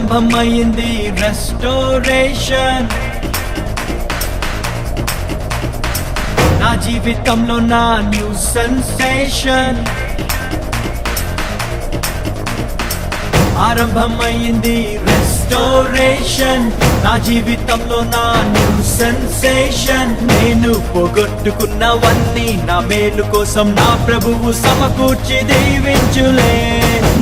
ఆరంభమైంది రెస్టోరేషన్. నా జీవితంలో నా న్యూ సెన్సేషన్. ఆరంభమైంది రెస్టోరేషన్. నా జీవితంలో నా న్యూ సెన్సేషన్. నేను పోగొట్టుకున్నవన్నీ నా మేలు కోసం నా ప్రభువు సమకూర్చి దీవించులే.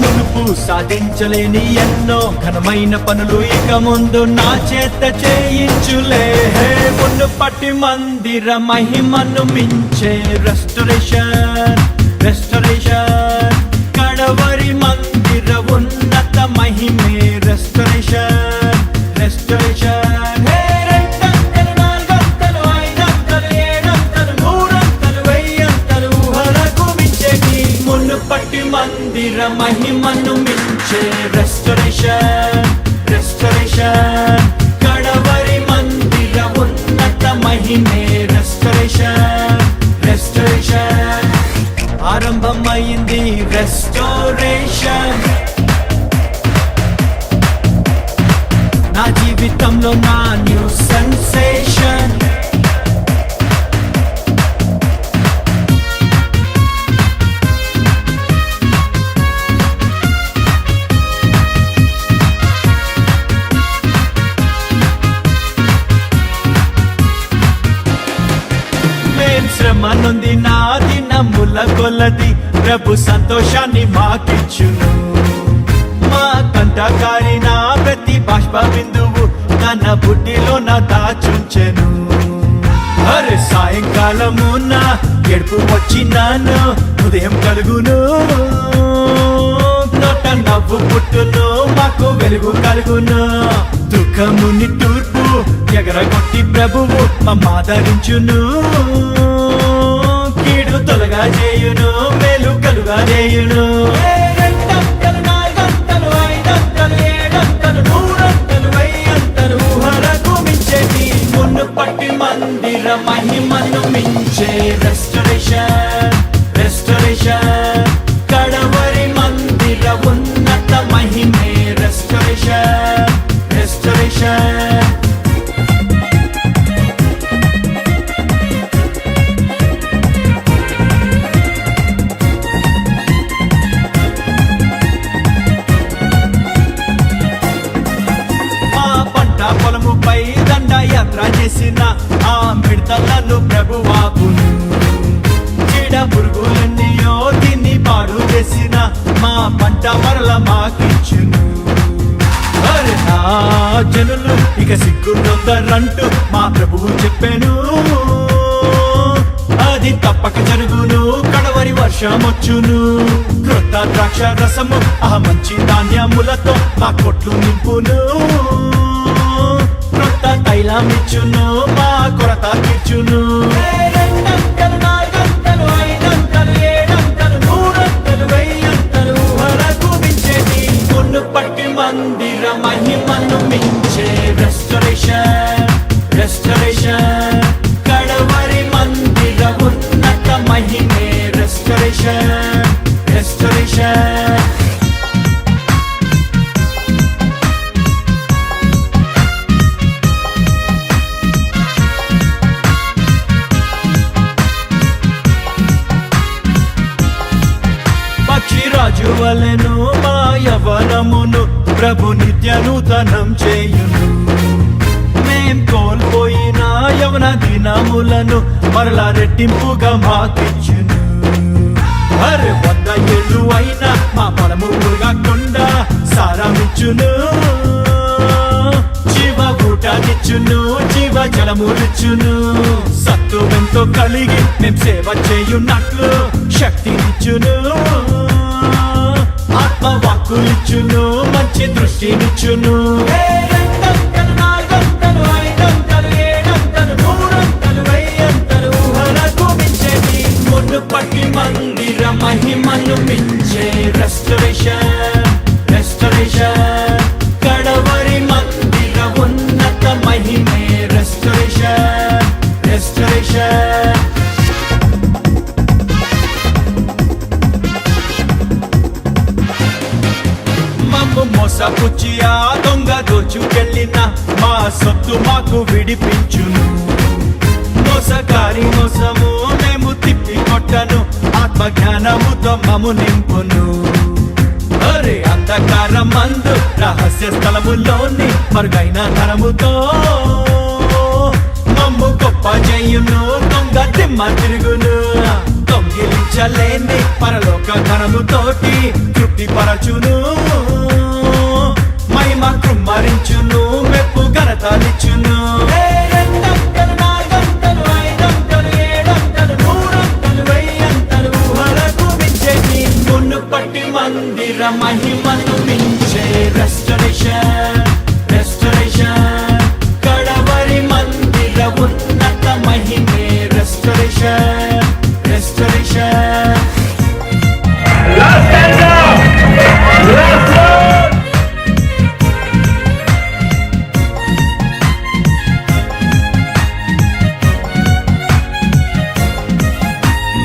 మునుపు సాధించలేని ఎన్నో ఘనమైన పనులు ఇక ముందు నా చేత చేయించులే. మునుపటి మందిర మహిమను మించే రెస్టోరేషన్. రెస్టోరేషన్ కడవరి మందిర ఉన్నత మహిమే రెస్టోరేషన్. రెస్టోరేషన్ రెండంతలు, నాలుగంతలు, ఐదంతలు, ఏడంతలు, నూరంతలు, వెయ్యంతలు ఊహలకు మించేటి మునుపటి మందిర మహిమను మించే రెస్టోరేషన్. రెస్టోరేషన్ కడవరి మందిర ఉన్నత మహిమే రెస్టోరేషన్. రెస్టోరేషన్ ఆరంభమైంది రెస్టోరేషన్. నా జీవితంలో నా న్యూ సెన్సేషన్. శ్రమ నొంది నా దినముల కొలది ప్రభు సంతోషాన్ని మాకిచ్చును. మా కంటకారి నా ప్రతి బాష్ప బిందువు తన బుడ్డిలో నా దాచుంచెను. అరే సాయంకాలము నా ఎడుపు వచ్చినాను, ఉదయం కలుగును, నోట నవ్వు పుట్టును, మాకు వెలుగు కలుగును. దుఃఖముని తూర్పు ఎగరగొట్టి ప్రభువు మమ్మాదరించును. కీడు తొలగా చేయును, మేలు కలుగా చేయును. రెండంతలు, నాలుగంతలు, ఐదంతలు, ఏడంతలు, నూరంతలు, వెయ్యంతలు ఊహలకు మించేటి మునుపటి మందిర మహిమను మించే రెస్టోరేషన్. రెస్టోరేషన్ కడవరి మందిర ఉన్నత మహిమే రెస్టోరేషన్. రెస్టోరేషన్ పొలముపై దండయాత్ర చేసిన ఆ మిడతలను ప్రభువాపును. చీడ పురుగులన్నీయో తిని పాడు చేసిన మా పంట మరల మాకిచ్చును. అరే నా జనులు ఇక సిగ్గుందరంటూ మా ప్రభువు చెప్పాను. అది తప్పక జరుగును, కడవరి వర్షమొచ్చును. క్రొత్త ద్రాక్ష రసము ఆ మంచి ధాన్యములతో మా కొట్లు నింపును. క్రొత్త తైలమిచ్చును, మా కొరత తీర్చును. రెండంతలు, నాలుగంతలు, ఐదంతలు, ఏడంతలు, నూరంతలు, వెయ్యంతలు ఊహలకు మించేటి మునుపటి మందిర మహిమను మించే రెస్టోరేషన్. రెస్టోరేషన్ కడవరి మందిర ఉన్నత మహిమే రెస్టోరేషన్. రెస్టోరేషన్ పక్షిరాజు వలెను మా యవ్వనమును ప్రభు నిత్య నూతనం చేయును. మేం కోల్పోయిన యవన దినములను మరలా రెట్టింపుగా మాకిచ్చును. అరే 100 ఏళ్ళు అయినా మా పొలము మురగకుండా సారమిచ్చును. జీవ ఊటనిచ్చును, జీవ జలములిచ్చును. సత్తువెంతో కలిగి మేం సేవ చేయున్నట్లు శక్తినిచ్చును. ఆత్మవాక్కులిచ్చును, మంచి దృష్టినిచ్చును. రెండంతలు, నాలుగంతలు, ఐదంతలు, ఏడంతలు, నూరంతలు, వెయ్యంతలు ఊహలకు మించేటి మునుపటి మందిర మహిమను మించే రెస్టోరేషన్. రెస్టోరేషన్ కడవరి మందిర ఉన్నత మహిమే రెస్టోరేషన్. రెస్టోరేషన్ మమ్ము మోసపుచ్చి ఆ దొంగ పంచుకెళ్ళిన మా సొత్తు మాకు విడిపించును. మోసగారి మోసము మేము తిప్పి కొట్టను, ఆత్మజ్ఞానముతో మము నింపును. అరే అంధకారం మందు రహస్య స్థలములోని మరుగైన ధనముతో మమ్ము గొప్ప చేయును. దొంగ దిమ్మ తిరుగును, దొంగిలించలేని పరలోక ధనముతోటి తృప్తి పరచును. మహిమ కృమ్మరించును, మెప్పు ఘనతలిచ్చును. రెండంతలు, నాలుగంతలు, ఐదంతలు, ఏడంతలు, నూరంతలు, వెయ్యంతలు, ఊహలకు మించేది మునుపటి మందిర మహిమను మించే రెస్టరేషన్, రెస్టరేషన్. కడవరి మందిర ఉన్నత మహిమే రెస్టరేషన్, రెస్టరేషన్.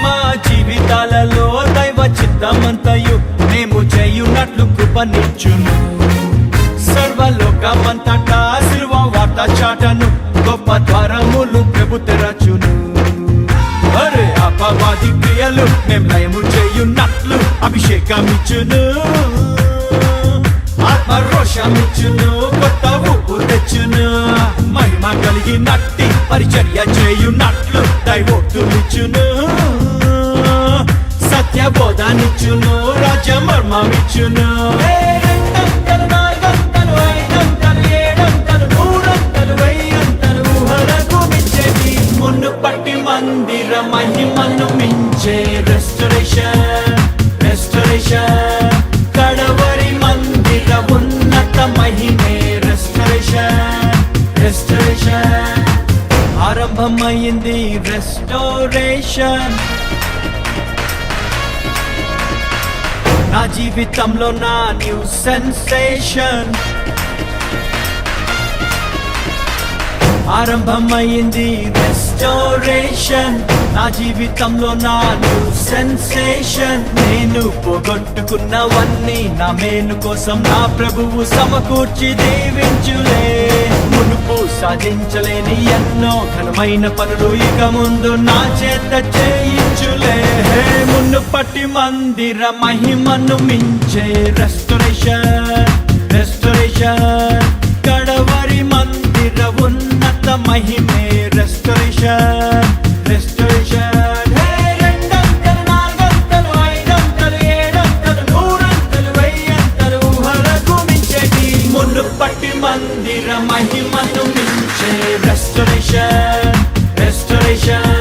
మా జీవితాలలో దైవ చిత్తమంతయు మేము చేయునట్లు కృపనిచ్చును. సర్వలోకమంతటా సిలువ వార్త చాటను, గొప్ప ద్వారములు ప్రభు తెరచును. అరే అపవాది క్రియలు మేం లయము చేయున్నట్లు అభిషేకమిచ్చును. ఆత్మరోషమిచ్చును, కొత్త ఊపు తెచ్చును. మహిమ కలిగినట్టి పరిచర్య చేయున్నట్లు దైవోక్తులిచ్చును. సత్య బోధనిచ్చును, రాజ్య మర్మమిచ్చును. రెండంతలు, నాలుగంతలు, ఐదంతలు, ఏడంతలు, నూరంతలు, వెయ్యంతలు, ఊహలకు మించేది మునుపటి మందిర మహిమను మించే రెస్టరేషన్, రెస్టరేషన్. కడవరి మందిర ఉన్నత మహిమే రెస్టరేషన్, రెస్టరేషన్. ఆరంభమైంది రెస్టోరేషన్. నా జీవితంలో నా న్యూ సెన్సేషన్. ఆరంభమైంది రెస్టోరేషన్. నా జీవితంలో నా న్యూ సెన్సేషన్. నేను పోగొట్టుకున్నవన్నీ నా మేలు కోసం నా ప్రభువు సమకూర్చి దీవించులే. మునుపు సాధించలేని ఎన్నో ఘనమైన పనులు ఇక ముందు నా చేత చేయించులే. మునుపటి మందిర మహిమను మించే రెస్టరేషన్, రెస్టరేషన్. కడవరి మందిర ఉన్నత మహిమే రెస్టరేషన్, రెస్టరేషన్. రెండంతలు, నాలుగంతలు, ఐదంతలు, ఏడంతలు, నూరంతలు, వెయ్యంతలు, ఊహలకు మించేది మునుపటి మందిర మహిమను మించే రెస్టరేషన్, రెస్టరేషన్.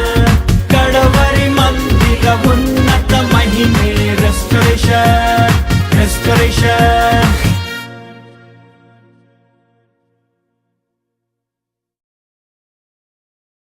కడవరి మందిర ఉన్నత మహిమే రెస్టరేషన్, రెస్టరేషన్.